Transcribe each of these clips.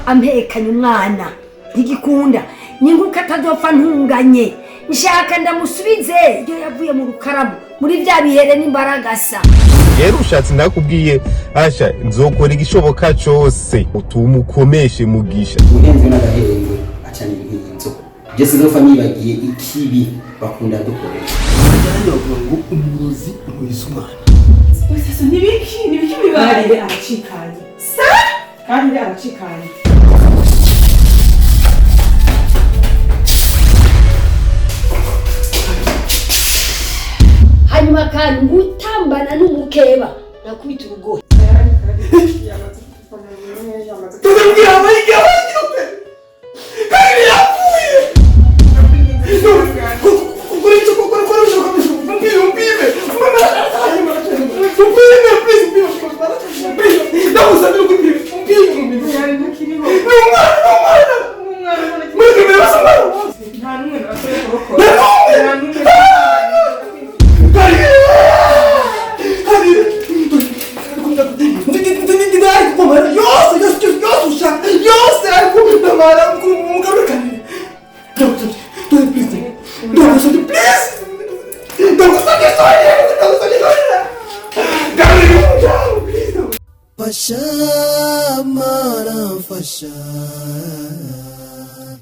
ampekanye umwana ntigikunda ninguka atazopfa ntunganye nshaka ndamusubize iyo yavuye mu rukaramu muri bya bihere n'imbaragasa. Rero ushatse ndakubwiye asha nzokora igishoboka cyose utumukomeshe mugisha. Uhenze n'agahenze acana ibintu Jesse ndofa nibagiye ikibi bakunda dukoresha. Kandi ngo umurozi nkuyise umwana. Sasa nibiki bibaye aracikanye. Sa kandi aracikanye. Hanyuma kandi ngutambana n'umukeba nakubita urugohe.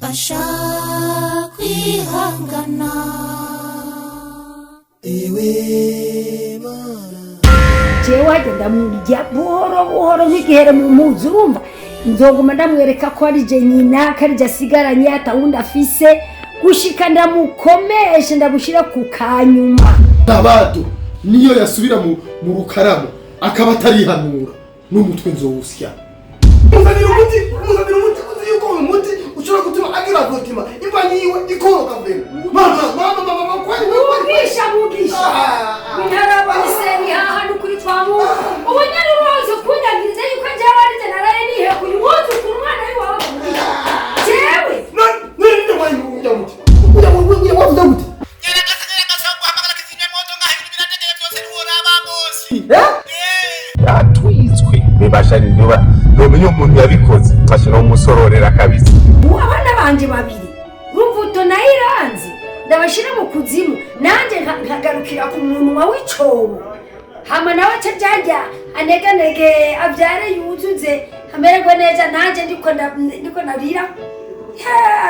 Fasha kwihangana ewe mana jewe agenda murya buhoro nk'igihere mu muzi urumva nzoguma ndamwereka ko ari je nyina kari jasigaranye atawundi afise gushika ndamukomeshe ndabushira ku kanyuma. Nabado niyo yasubira mu rukaramu akaba atarihanura n'umutwe nzowusya. Muzanira umuti kuzi yuko umuti ushobora gutuma agira gutuma imbanyiwe ikoroka mbere. Mama kwani mugisha binarabaseni aha n'ukuri twamu ubonyari rose kundagiriza yuko njyawe ari generale nihe kuyu wozu ku mwana wawe jewe ninde wayi muja muti wavuze gute Yatwizwe bebashari nyoba nomenye umuntu yabikoze ashira umusororera kabisa. Abana banje babiri ruvuto na Iranzi ndabashira mu kuzimu nanje nkagarukira ku muntu wa wicobo hama nawe cajya aneganege avyare yuzuze amererwe neza nanje ndiko narira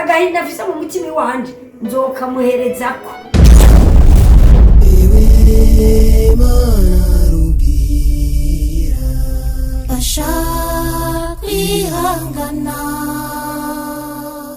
agahinda afise mu mutima wanje nzokamuherezako. ewe mana rugira Fasha kwihangana